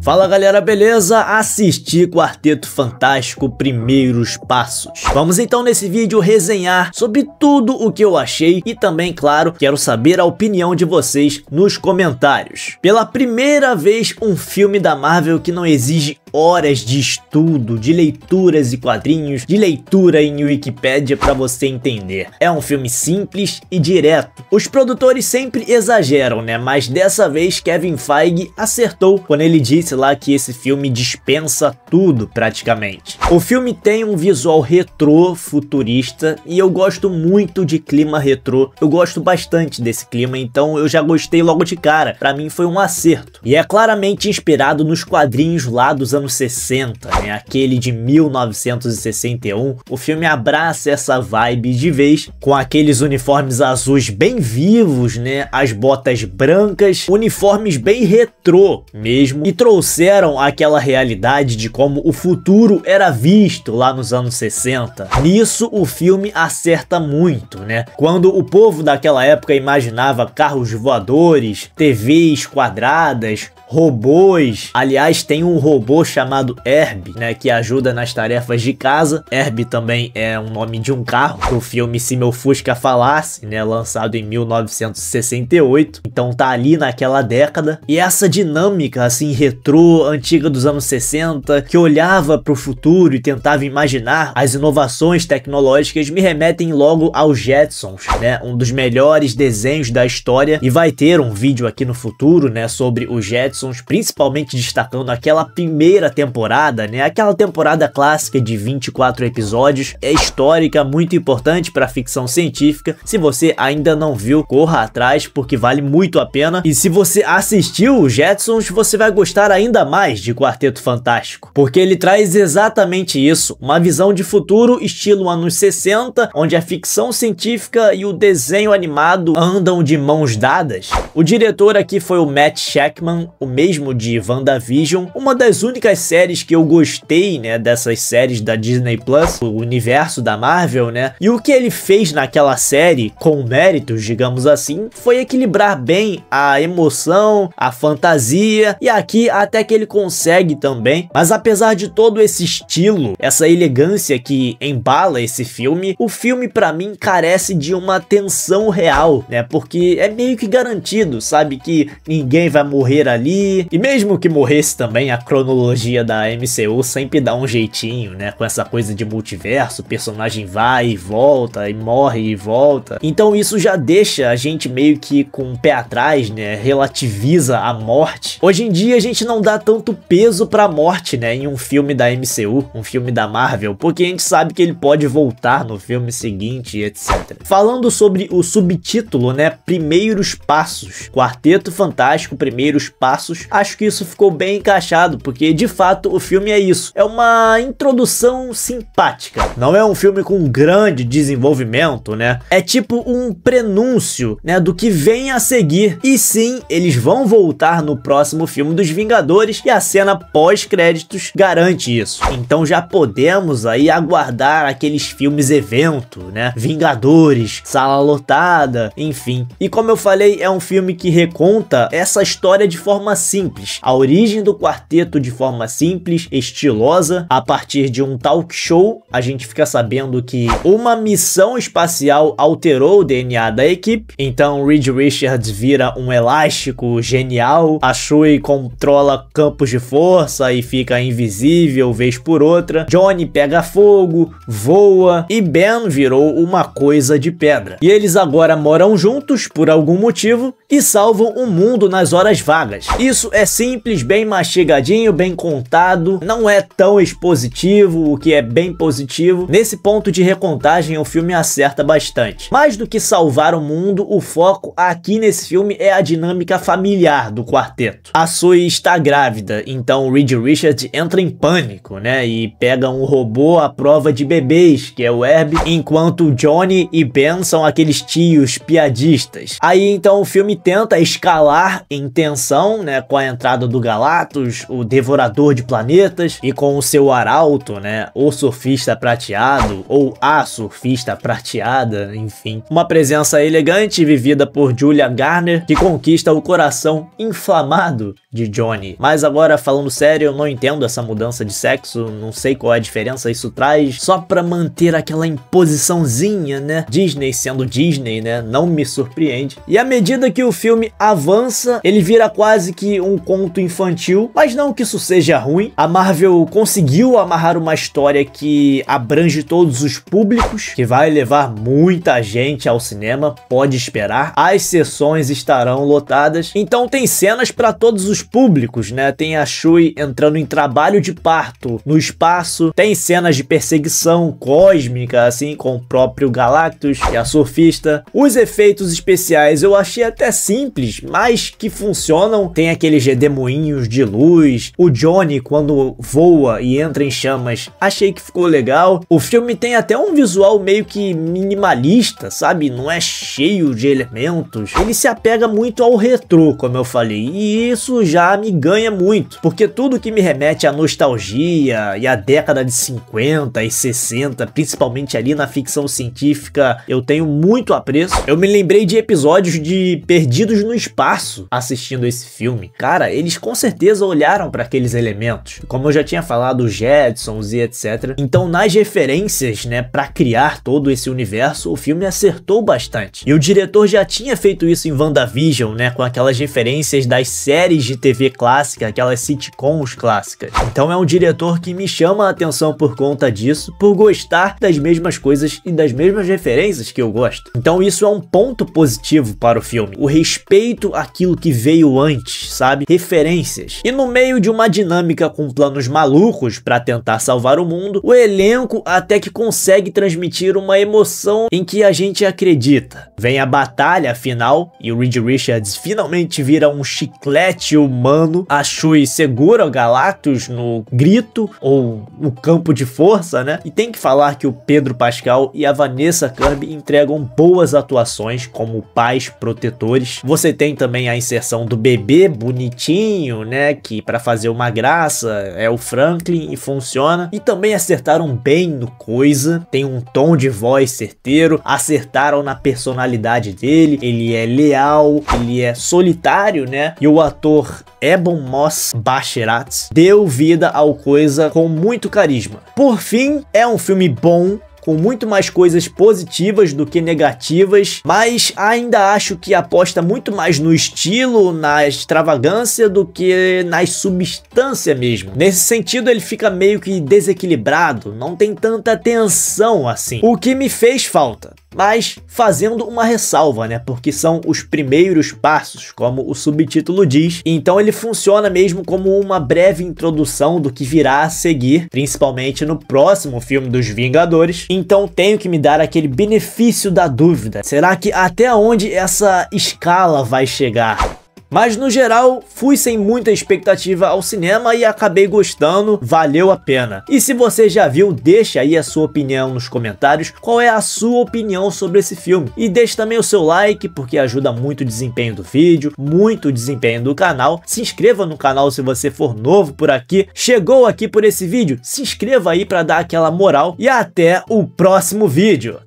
Fala galera, beleza? Assisti Quarteto Fantástico Primeiros Passos. Vamos então nesse vídeo resenhar sobre tudo o que eu achei e também, claro, quero saber a opinião de vocês nos comentários. Pela primeira vez, um filme da Marvel que não exige horas de estudo, de leituras e quadrinhos, de leitura em Wikipedia para você entender. É um filme simples e direto. Os produtores sempre exageram, né? Mas dessa vez Kevin Feige acertou quando ele disse lá que esse filme dispensa tudo praticamente. O filme tem um visual retrô, futurista, e eu gosto muito de clima retrô. Eu gosto bastante desse clima, então eu já gostei logo de cara. Pra mim foi um acerto. E é claramente inspirado nos quadrinhos lá dos anos 60, né? Aquele de 1961. O filme abraça essa vibe de vez, com aqueles uniformes azuis bem vivos, né? As botas brancas, uniformes bem retrô mesmo, e trouxeram aquela realidade de como o futuro era visto lá nos anos 60. Nisso o filme acerta muito, né? Quando o povo daquela época imaginava carros voadores, TVs quadradas, robôs. Aliás, tem um robô chamado Herbie, né, que ajuda nas tarefas de casa. Herbie também é um nome de um carro do filme Se Meu Fusca Falasse, né, lançado em 1968. Então tá ali naquela década. E essa dinâmica assim retrô, antiga dos anos 60, que olhava para o futuro e tentava imaginar as inovações tecnológicas, me remetem logo aos Jetsons, né, um dos melhores desenhos da história. E vai ter um vídeo aqui no futuro, né, sobre os Jetsons, principalmente destacando aquela primeira temporada, né? Aquela temporada clássica de 24 episódios, é histórica, muito importante para a ficção científica. Se você ainda não viu, corra atrás porque vale muito a pena. E se você assistiu os Jetsons, você vai gostar ainda mais de Quarteto Fantástico, porque ele traz exatamente isso, uma visão de futuro estilo anos 60, onde a ficção científica e o desenho animado andam de mãos dadas. O diretor aqui foi o Matt Shakman, o mesmo de WandaVision, uma das únicas séries que eu gostei, né, dessas séries da Disney Plus, o universo da Marvel, né, e o que ele fez naquela série, com méritos, digamos assim, foi equilibrar bem a emoção, a fantasia, e aqui até que ele consegue também. Mas apesar de todo esse estilo, essa elegância que embala esse filme, o filme pra mim carece de uma tensão real, né, porque é meio que garantido, sabe, que ninguém vai morrer ali. E mesmo que morresse também, a cronologia da MCU sempre dá um jeitinho, né? Com essa coisa de multiverso, o personagem vai e volta, e morre e volta. Então isso já deixa a gente meio que com o pé atrás, né? Relativiza a morte. Hoje em dia a gente não dá tanto peso pra morte, né? Em um filme da MCU, um filme da Marvel, porque a gente sabe que ele pode voltar no filme seguinte, etc. Falando sobre o subtítulo, né? Primeiros Passos. Quarteto Fantástico Primeiros Passos. Acho que isso ficou bem encaixado, porque de fato o filme é isso. É uma introdução simpática. Não é um filme com grande desenvolvimento, né? É tipo um prenúncio, né, do que vem a seguir. E sim, eles vão voltar no próximo filme dos Vingadores e a cena pós-créditos garante isso. Então já podemos aí aguardar aqueles filmes evento, né? Vingadores, sala lotada, enfim. E como eu falei, é um filme que reconta essa história de forma simples, a origem do quarteto de forma simples, estilosa. A partir de um talk show, a gente fica sabendo que uma missão espacial alterou o DNA da equipe, então Reed Richards vira um elástico genial, a Shuri controla campos de força e fica invisível vez por outra, Johnny pega fogo, voa, e Ben virou uma coisa de pedra. E eles agora moram juntos por algum motivo e salvam o mundo nas horas vagas. Isso é simples, bem mastigadinho, bem contado, não é tão expositivo, o que é bem positivo. Nesse ponto de recontagem o filme acerta bastante. Mais do que salvar o mundo, o foco aqui nesse filme é a dinâmica familiar do quarteto. A Sue está grávida, então Reed Richards entra em pânico, né, e pega um robô à prova de bebês, que é o Herbie, enquanto Johnny e Ben são aqueles tios piadistas. Aí então o filme tenta escalar em tensão, né, né, com a entrada do Galactus, o devorador de planetas, e com o seu arauto, né, o surfista prateado, ou a surfista prateada, enfim. Uma presença elegante vivida por Julia Garner, que conquista o coração inflamado de Johnny. Mas agora, falando sério, eu não entendo essa mudança de sexo, não sei qual é a diferença isso traz, só pra manter aquela imposiçãozinha, né? Disney sendo Disney, né? Não me surpreende. E à medida que o filme avança, ele vira quase que um conto infantil, mas não que isso seja ruim. A Marvel conseguiu amarrar uma história que abrange todos os públicos, que vai levar muita gente ao cinema, pode esperar. As sessões estarão lotadas, então tem cenas para todos os públicos, né? Tem a Shuri entrando em trabalho de parto no espaço, tem cenas de perseguição cósmica, assim, com o próprio Galactus e a surfista. Os efeitos especiais eu achei até simples, mas que funcionam. Tem aqueles redemoinhos de luz, o Johnny quando voa e entra em chamas, achei que ficou legal. O filme tem até um visual meio que minimalista, sabe? Não é cheio de elementos. Ele se apega muito ao retrô, como eu falei, e isso já me ganha muito, porque tudo que me remete à nostalgia e à década de 50 e 60, principalmente ali na ficção científica, eu tenho muito apreço. Eu me lembrei de episódios de Perdidos no Espaço assistindo esse filme. Cara, eles com certeza olharam para aqueles elementos, como eu já tinha falado, os Jetsons e etc. Então, nas referências, né, para criar todo esse universo, o filme acertou bastante. E o diretor já tinha feito isso em WandaVision, né, com aquelas referências das séries de TV clássica, aquelas sitcoms clássicas. Então é um diretor que me chama a atenção por conta disso, por gostar das mesmas coisas e das mesmas referências que eu gosto. Então isso é um ponto positivo para o filme. O respeito àquilo que veio antes, sabe? Referências. E no meio de uma dinâmica com planos malucos para tentar salvar o mundo, o elenco até que consegue transmitir uma emoção em que a gente acredita. Vem a batalha final e o Reed Richards finalmente vira um chiclete humano. A Shuri segura o Galactus no grito ou no campo de força, né? E tem que falar que o Pedro Pascal e a Vanessa Kirby entregam boas atuações como pais protetores. Você tem também a inserção do bebê bonitinho, né? Que para fazer uma graça é o Franklin e funciona. E também acertaram bem no Coisa. Tem um tom de voz certeiro. Acertaram na personalidade dele. Ele é leal, ele é solitário, né? E o ator Ebon Moss-Bachrach deu vida ao Coisa com muito carisma. Por fim, é um filme bom, com muito mais coisas positivas do que negativas, mas ainda acho que aposta muito mais no estilo, na extravagância, do que na substância mesmo. Nesse sentido, ele fica meio que desequilibrado, não tem tanta tensão assim, o que me fez falta. Mas fazendo uma ressalva, né? Porque são os primeiros passos, como o subtítulo diz. Então ele funciona mesmo como uma breve introdução do que virá a seguir, principalmente no próximo filme dos Vingadores. Então tenho que me dar aquele benefício da dúvida. Será que até onde essa escala vai chegar? Mas no geral, fui sem muita expectativa ao cinema e acabei gostando, valeu a pena. E se você já viu, deixa aí a sua opinião nos comentários, qual é a sua opinião sobre esse filme. E deixe também o seu like, porque ajuda muito o desempenho do vídeo, muito o desempenho do canal. Se inscreva no canal se você for novo por aqui. Chegou aqui por esse vídeo, se inscreva aí para dar aquela moral e até o próximo vídeo.